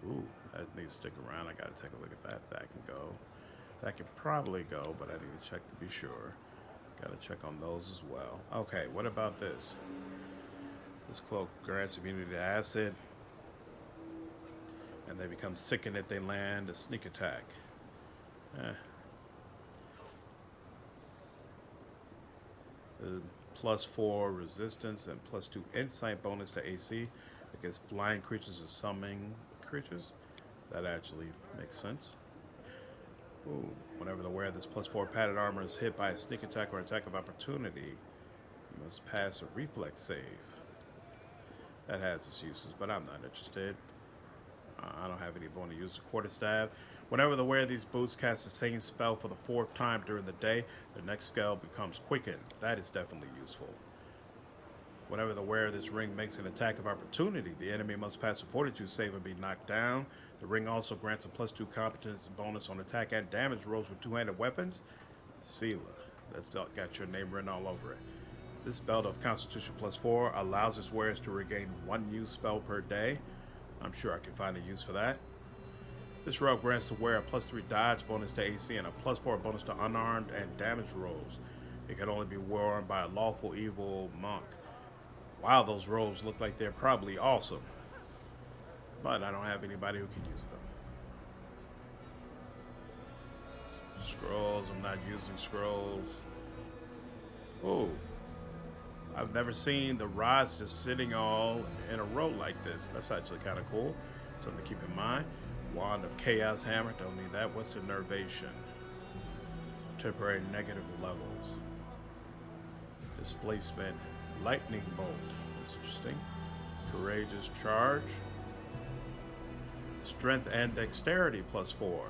Ooh, that needs to stick around. I gotta take a look at that. That can go. That can probably go, but I need to check to be sure. Gotta check on those as well. Okay, what about this? This cloak grants immunity to acid, and they become sickened if they land a sneak attack. +4 resistance and +2 insight bonus to AC against flying creatures and summoning creatures. That actually makes sense. Ooh, whenever the wearer of this +4 padded armor is hit by a sneak attack or attack of opportunity, Must pass a reflex save. That has its uses, but I'm not interested. I don't have any bone to use a quarterstaff. Whenever the wearer of these boots casts the same spell for the 4th time during the day, the next spell becomes quickened. That is definitely useful. Whenever the wearer of this ring makes an attack of opportunity, the enemy must pass a fortitude save and be knocked down. The ring also grants a +2 competence bonus on attack and damage rolls with two-handed weapons. Seela, that's got your name written all over it. This belt of Constitution +4 allows its wearers to regain 1 use spell per day. I'm sure I can find a use for that. This robe grants the wearer a +3 dodge bonus to AC and a +4 bonus to unarmed and damage rolls. It can only be worn by a lawful evil monk. Wow, those robes look like they're probably awesome. But I don't have anybody who can use them. Scrolls, I'm not using scrolls. Oh, I've never seen the rods just sitting all in a row like this. That's actually kind of cool. Something to keep in mind. Wand of Chaos Hammer, don't need that. What's Enervation? Temporary negative levels. Displacement. Lightning Bolt. That's interesting. Courageous Charge. Strength and Dexterity +4.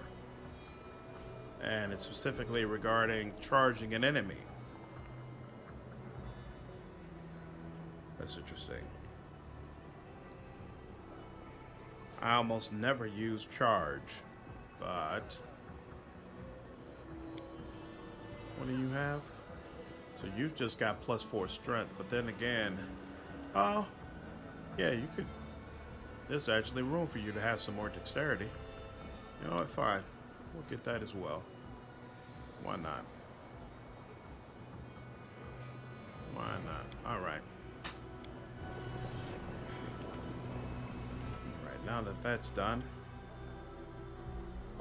And it's specifically regarding charging an enemy. That's interesting. I almost never use charge, but what do you have? So you've just got +4 strength, but then again, oh, yeah, you could, there's actually room for you to have some more dexterity. You know what, fine. We'll get that as well. Why not? Why not? All right. All right, now that that's done,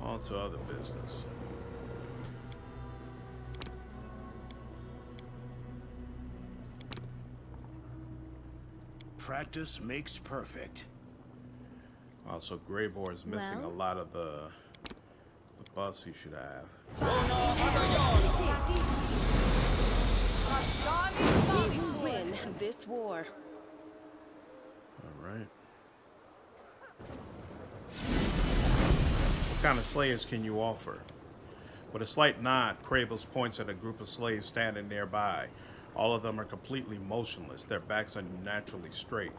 on to other business. Practice makes perfect. Also, Greybore is missing a lot of the buffs he should have. We win this war. All right. What kind of slaves can you offer? With a slight nod, Krebus points at a group of slaves standing nearby. All of them are completely motionless. Their backs are naturally straight.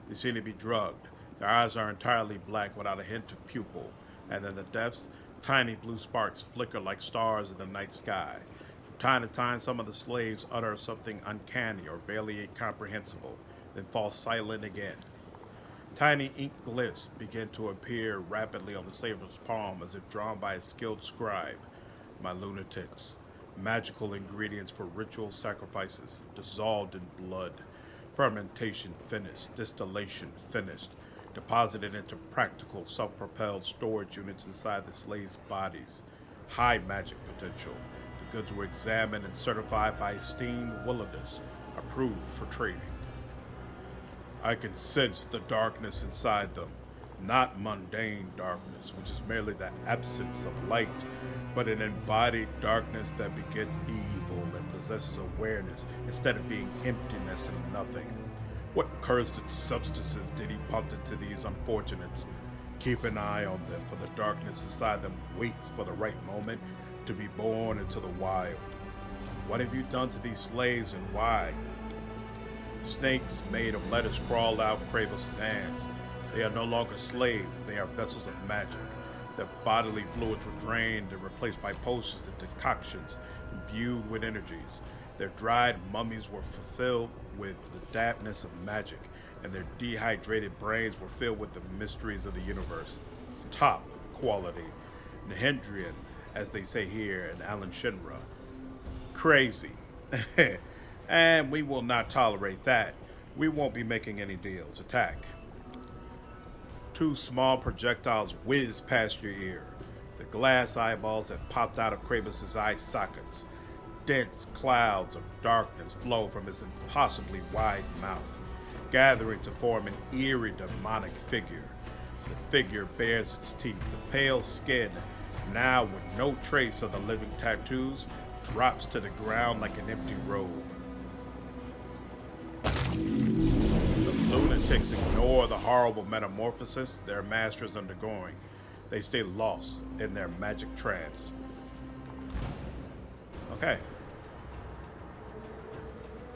They seem to be drugged. Their eyes are entirely black without a hint of pupil. And in the depths, tiny blue sparks flicker like stars in the night sky. From time to time, some of the slaves utter something uncanny or barely comprehensible, then fall silent again. Tiny ink glyphs begin to appear rapidly on the slaver's palm as if drawn by a skilled scribe. My lunatics. Magical ingredients for ritual sacrifices, dissolved in blood. Fermentation finished, distillation finished, deposited into practical self-propelled storage units inside the slaves' bodies. High magic potential. The goods were examined and certified by esteemed Willardus, approved for trading. I can sense the darkness inside them. Not mundane darkness, which is merely the absence of light, but an embodied darkness that begets evil and possesses awareness instead of being emptiness and nothing. What cursed substances did he pump into these unfortunates? Keep an eye on them, for the darkness inside them waits for the right moment to be born into the wild. What have you done to these slaves and why? Snakes made of lettuce crawled out of Krebus' hands. They are no longer slaves, they are vessels of magic. Their bodily fluids were drained and replaced by potions and decoctions imbued with energies. Their dried mummies were fulfilled with the dampness of magic, and their dehydrated brains were filled with the mysteries of the universe. Top quality. Nahindrian, as they say here in Alan Shinra. Crazy. And we will not tolerate that. We won't be making any deals. Attack. 2 small projectiles whizzed past your ear. The glass eyeballs that popped out of Krebus' eye sockets. Dense clouds of darkness flow from his impossibly wide mouth, gathering to form an eerie demonic figure. The figure bares its teeth. The pale skin, now with no trace of the living tattoos, drops to the ground like an empty robe. lunatics ignore the horrible metamorphosis their master is undergoing. They stay lost in their magic trance. Okay.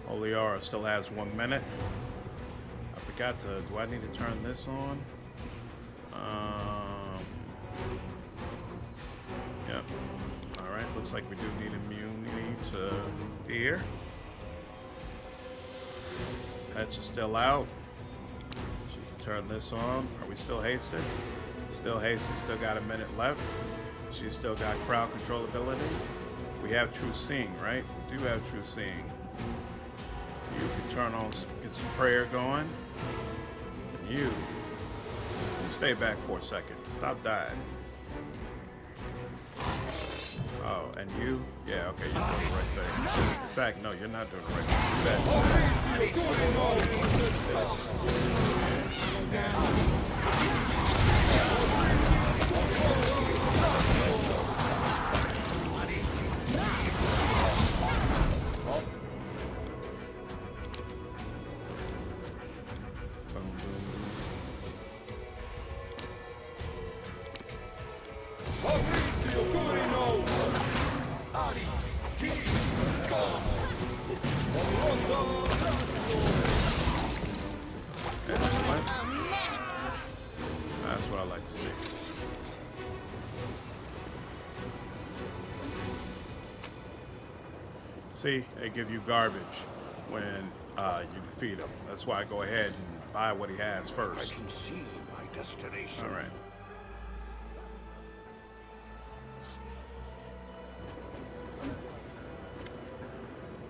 Oliara still has 1 minute. I forgot to. Do I need to turn this on? Yep. Alright, looks like we do need immunity to fear. Pets are still out. She can turn this on. Are we still hasted? Still hasted, still got a minute left. She's still got crowd control ability. We have true seeing, right? We do have true seeing. You can turn on, get some prayer going. And you stay back for a second. Stop dying. Oh, and you? Yeah, okay, you're doing the right thing. In fact, no, you're not doing the right thing. That's what I like to see. See, they give you garbage when you defeat him. That's why I go ahead and buy what he has I first. can see my destination. All right.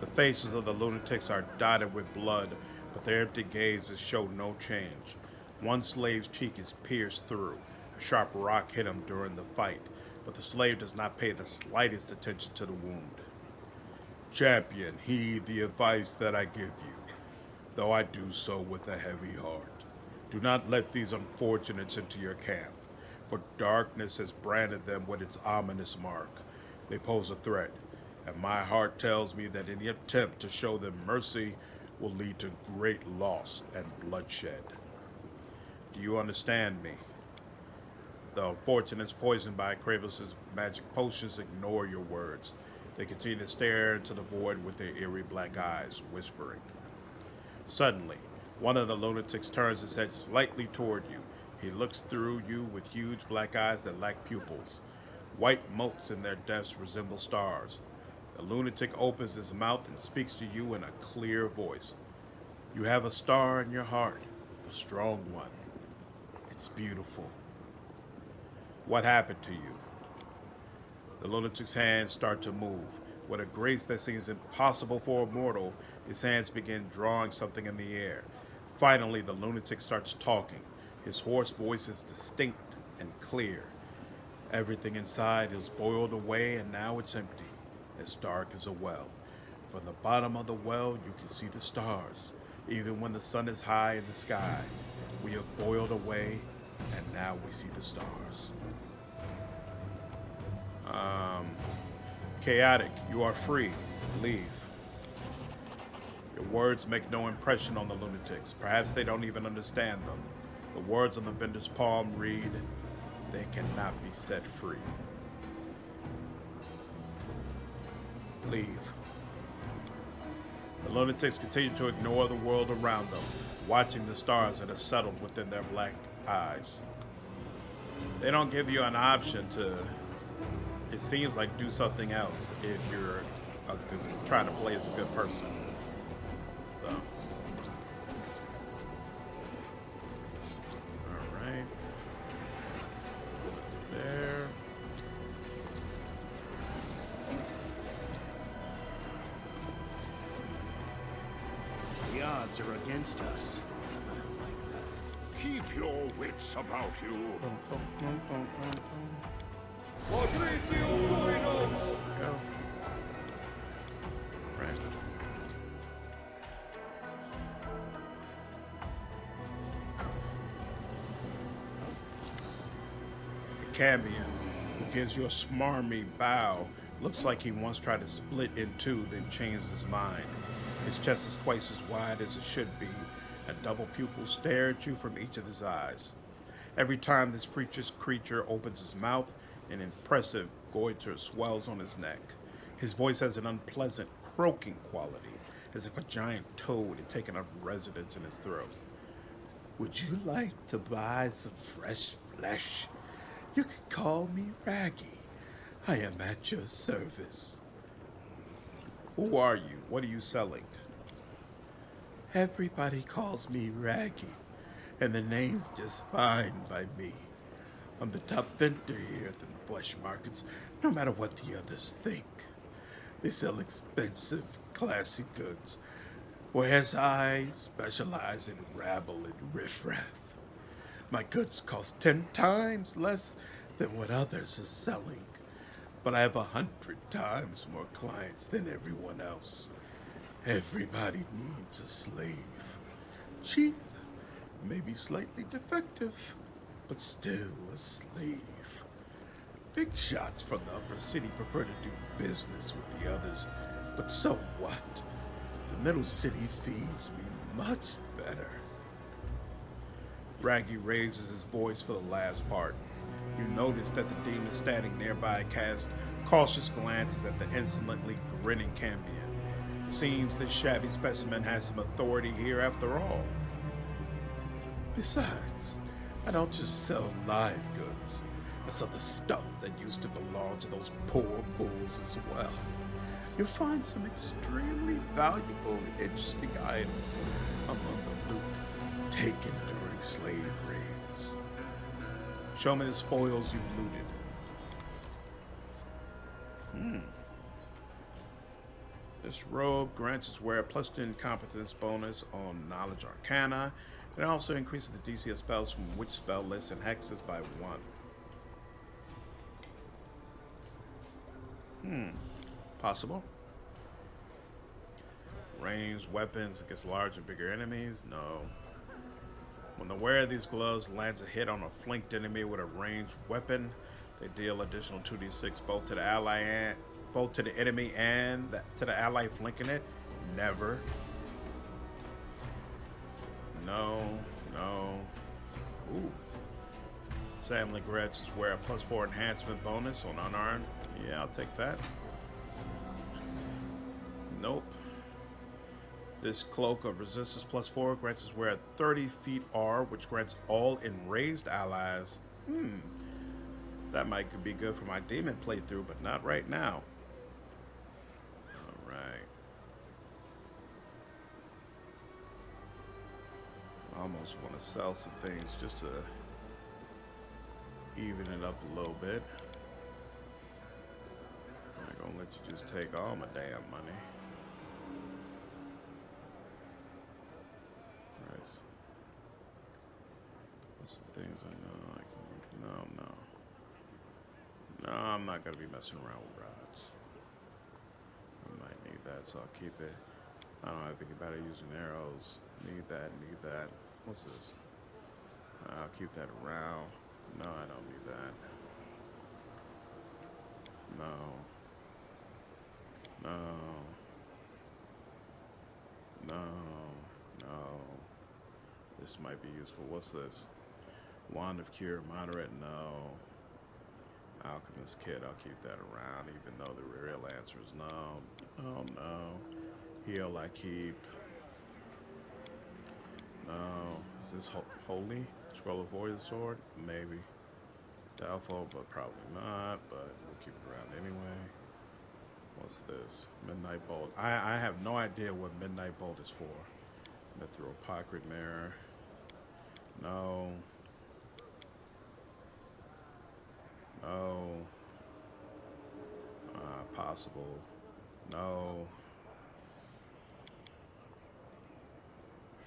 The faces of the lunatics are dotted with blood, but their empty gazes show no change. One slave's cheek is pierced through. A sharp rock hit him during the fight, but the slave does not pay the slightest attention to the wound. Champion, heed the advice that I give you, though I do so with a heavy heart. Do not let these unfortunates into your camp, for darkness has branded them with its ominous mark. They pose a threat, and my heart tells me that any attempt to show them mercy will lead to great loss and bloodshed. Do you understand me? The unfortunates poisoned by Krebus' magic potions ignore your words. They continue to stare into the void with their eerie black eyes, whispering. Suddenly, one of the lunatics turns his head slightly toward you. He looks through you with huge black eyes that lack pupils. White motes in their depths resemble stars. The lunatic opens his mouth and speaks to you in a clear voice. You have a star in your heart, a strong one. It's beautiful. What happened to you? The lunatic's hands start to move. With a grace that seems impossible for a mortal, his hands begin drawing something in the air. Finally, the lunatic starts talking. His hoarse voice is distinct and clear. Everything inside is boiled away, and now it's empty, as dark as a well. From the bottom of the well, you can see the stars. Even when the sun is high in the sky, we have boiled away, and now we see the stars. Chaotic, you are free. Leave. Your words make no impression on the lunatics. Perhaps they don't even understand them. The words on the vendor's palm read, they cannot be set free. Leave. The lunatics continue to ignore the world around them, watching the stars that have settled within their black eyes. They don't give you an option to, it seems like, do something else if you're trying to play as a good person. So. Alright. What's there? The odds are against us. Keep your wits about you. Go. Right. The Cambion, who gives you a smarmy bow, looks like he once tried to split in two, then changed his mind. His chest is twice as wide as it should be, A double pupil stare at you from each of his eyes. Every time this freakish creature opens his mouth, an impressive goiter swells on his neck. His voice has an unpleasant, croaking quality, as if a giant toad had taken up residence in his throat. Would you like to buy some fresh flesh? You can call me Raggy. I am at your service. Who are you? What are you selling? Everybody calls me Raggy, and the name's just fine by me. I'm the top vendor here at the flesh markets, no matter what the others think. They sell expensive, classy goods, whereas I specialize in rabble and riffraff. My goods cost 10 times less than what others are selling, but I have 100 times more clients than everyone else. Everybody needs a slave. Cheap, maybe slightly defective, but still a slave. Big shots from the upper city prefer to do business with the others, but so what? The middle city feeds me much better. Raggy raises his voice for the last part. You notice that the demon standing nearby casts cautious glances at the insolently grinning campion. It seems this shabby specimen has some authority here after all. Besides, I don't just sell live goods. I sell the stuff that used to belong to those poor fools as well. You'll find some extremely valuable and interesting items among the loot taken during slave raids. Show me the spoils you've looted. This robe grants its wearer +2 competence bonus on knowledge arcana. It also increases the DC of spells from witch spell lists and hexes by 1. Possible. Ranged weapons against larger, bigger enemies? No. When the wearer of these gloves lands a hit on a flanked enemy with a ranged weapon, they deal additional 2d6 both to the enemy and to the ally flanking it. Never. No. Ooh. Family grants its wearer a +4 enhancement bonus on unarmed. Yeah, I'll take that. Nope. This cloak of resistance +4 grants its wearer 30 feet R, which grants all enraged allies. That might be good for my demon playthrough, but not right now. Alright. I almost want to sell some things just to even it up a little bit. I'm not gonna let you just take all my damn money. Right. What's the things I know I can... No, I'm not gonna be messing around with rods. I might need that, so I'll keep it. I don't have to think about it using arrows. Need that. What's this? I'll keep that around. No, I don't need that. No. This might be useful. What's this? Wand of Cure, moderate, no. Alchemist Kit, I'll keep that around, even though the real answer is no. Oh no. Heal, I keep. No. Is this holy? Scroll of Void Sword? Maybe. Doubtful, but probably not. But we'll keep it around anyway. What's this? Midnight Bolt. I have no idea what Midnight Bolt is for. Mithropocrid Mirror. No. Possible. No.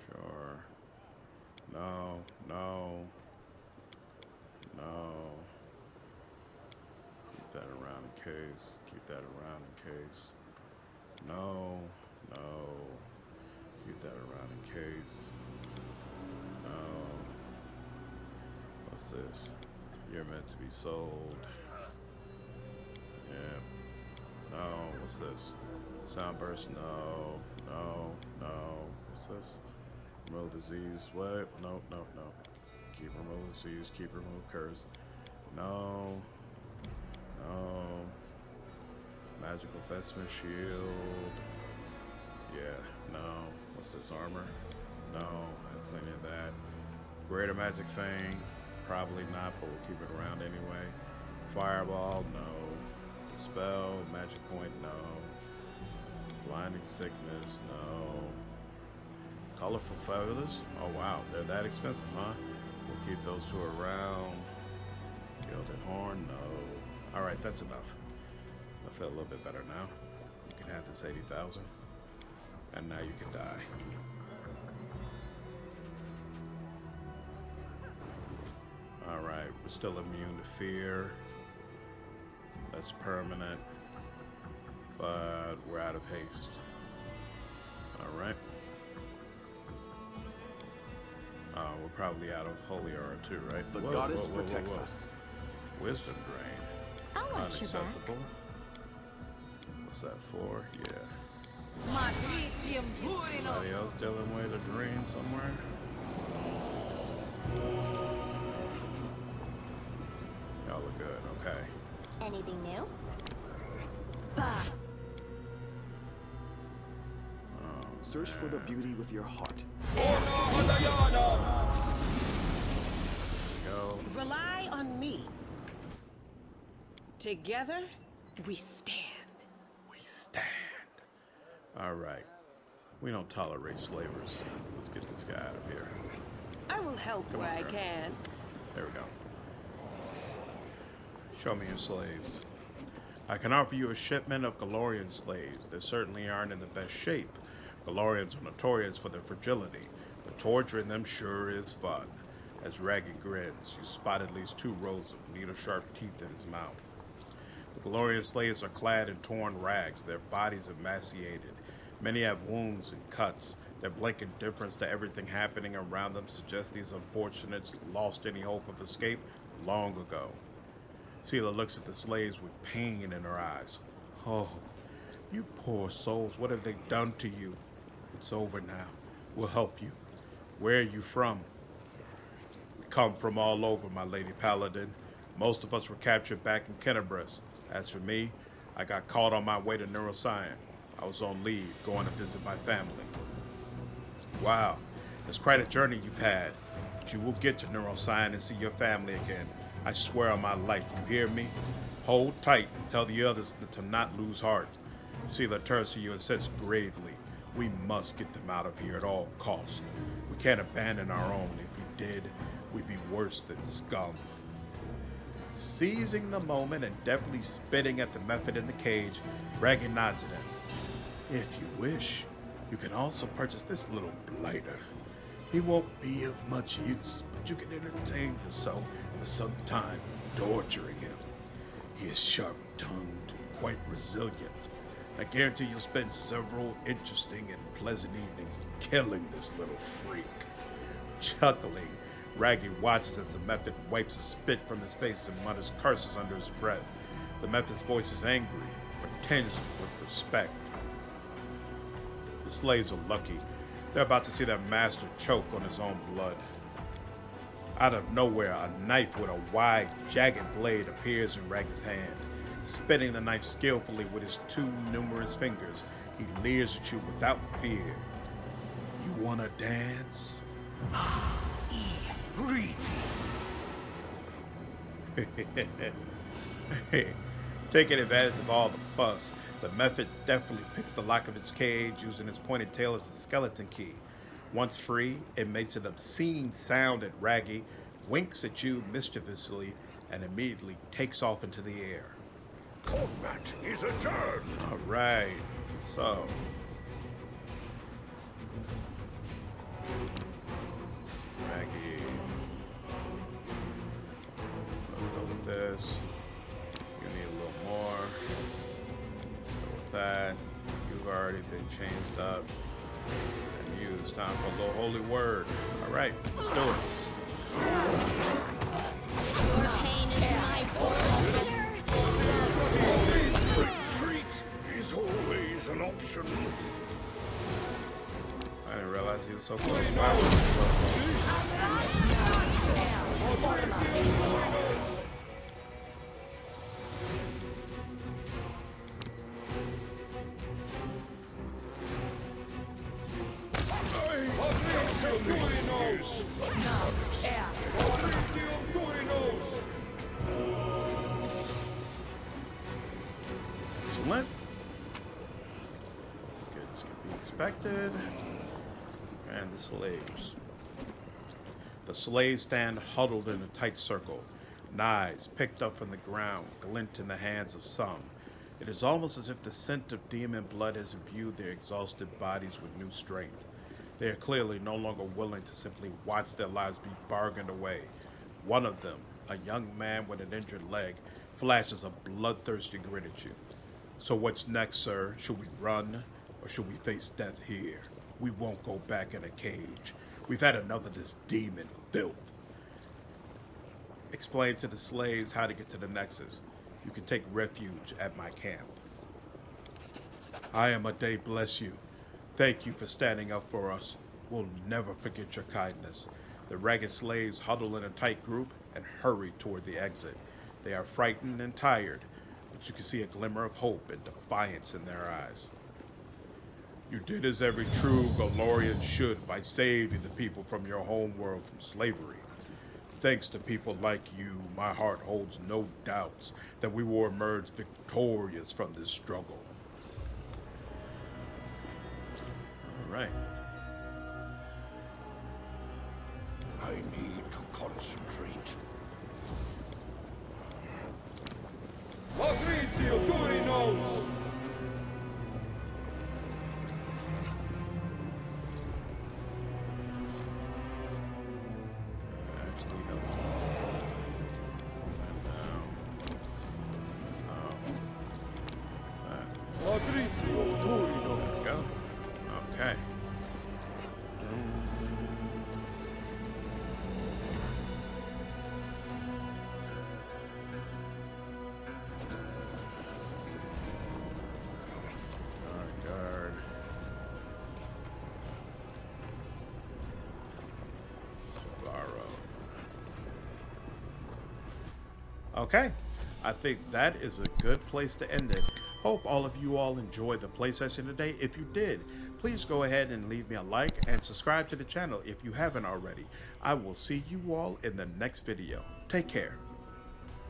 Sure. No. Keep that around in case. No. Keep that around in case. No. What's this? You're meant to be sold. Yeah. No. What's this? Soundburst? No. What's this? Remove disease. What? No, no, no. Keep remove disease. Keep remove curse. No. No. Magical vestment shield. Yeah. No. What's this armor? No. I have plenty of that. Greater magic thing. Probably not, but we'll keep it around anyway. Fireball. No. Dispel. Magic point. No. Blinding sickness. No. Colorful feathers? Oh wow, they're that expensive, huh? We'll keep those two around. Gilded horn? No. Alright, that's enough. I feel a little bit better now. You can have this 80,000. And now you can die. Alright, we're still immune to fear. That's permanent. But we're out of haste. Alright. We're probably out of holy aura too, right? The goddess protects us. Wisdom drain. I'll watch your back. Unacceptable. What's that for? Yeah. Somebody else dealing with a drain somewhere? Y'all look good, okay. Anything new? Search for the beauty with your heart. Go. Rely on me. Together, we stand. We stand. All right. We don't tolerate slavers. Let's get this guy out of here. I will help Come where on, I girl. can. There we go. Show me your slaves. I can offer you a shipment of Galorian slaves. They certainly aren't in the best shape. Galorians are notorious for their fragility, but torturing them sure is fun. As Raggy grins, you spot at least 2 rows of needle-sharp teeth in his mouth. The Galorian slaves are clad in torn rags, their bodies emaciated. Many have wounds and cuts. Their blank indifference to everything happening around them suggests these unfortunates lost any hope of escape long ago. Sela looks at the slaves with pain in her eyes. Oh, you poor souls, what have they done to you? It's over now. We'll help you. Where are you from? We come from all over, my lady Paladin. Most of us were captured back in Kennebrus. As for me, I got caught on my way to neuroscience. I was on leave, going to visit my family. Wow, it's quite a journey you've had. But you will get to neuroscience and see your family again. I swear on my life, you hear me? Hold tight. Tell the others to not lose heart. Sela turns to you and says gravely, we must get them out of here at all costs. We can't abandon our own. If we did, we'd be worse than scum. Seizing the moment and deftly spitting at the method in the cage, Raggy nods at him. If you wish, you can also purchase this little blighter. He won't be of much use, but you can entertain yourself for some time torturing him. He is sharp-tongued, quite resilient. I guarantee you'll spend several interesting and pleasant evenings killing this little freak. Chuckling, Raggy watches as the method wipes the spit from his face and mutters curses under his breath. The method's voice is angry, but tinged with respect. The slaves are lucky. They're about to see their master choke on his own blood. Out of nowhere, a knife with a wide, jagged blade appears in Raggy's hand. Spinning the knife skillfully with his 2 numerous fingers, he leers at you without fear. You wanna dance? Taking advantage of all the fuss, the method deftly picks the lock of its cage using its pointed tail as a skeleton key. Once free, it makes an obscene sound at Raggy, winks at you mischievously, and immediately takes off into the air. Combat is adjourned. All right, so Raggy, let's go with this. You need a little more. Go with that. You've already been changed up and used. Time for a little holy word. All right, let's do it. Your pain is my pleasure. Retreat is always an option. I didn't realize realized he was so close. Wow. Excellent. As good as can be expected. And the slaves. The slaves stand huddled in a tight circle. Knives picked up from the ground glint in the hands of some. It is almost as if the scent of demon blood has imbued their exhausted bodies with new strength. They are clearly no longer willing to simply watch their lives be bargained away. One of them, a young man with an injured leg, flashes a bloodthirsty grin at you. So what's next, sir? Should we run, or should we face death here? We won't go back in a cage. We've had enough of this demon filth. Explain to the slaves how to get to the Nexus. You can take refuge at my camp. I am a day bless you. Thank you for standing up for us. We'll never forget your kindness. The ragged slaves huddle in a tight group and hurry toward the exit. They are frightened and tired, but you can see a glimmer of hope and defiance in their eyes. You did as every true Galorian should by saving the people from your home world from slavery. Thanks to people like you, my heart holds no doubts that we will emerge victorious from this struggle. All right. I need to concentrate. Patrizio Durinos! Actually, no. Patrizio Durinos! There we go. Okay. Guard. Barrow. Okay. I think that is a good place to end it. Hope all of you all enjoyed the play session today. If you did, please go ahead and leave me a like and subscribe to the channel if you haven't already. I will see you all in the next video. Take care.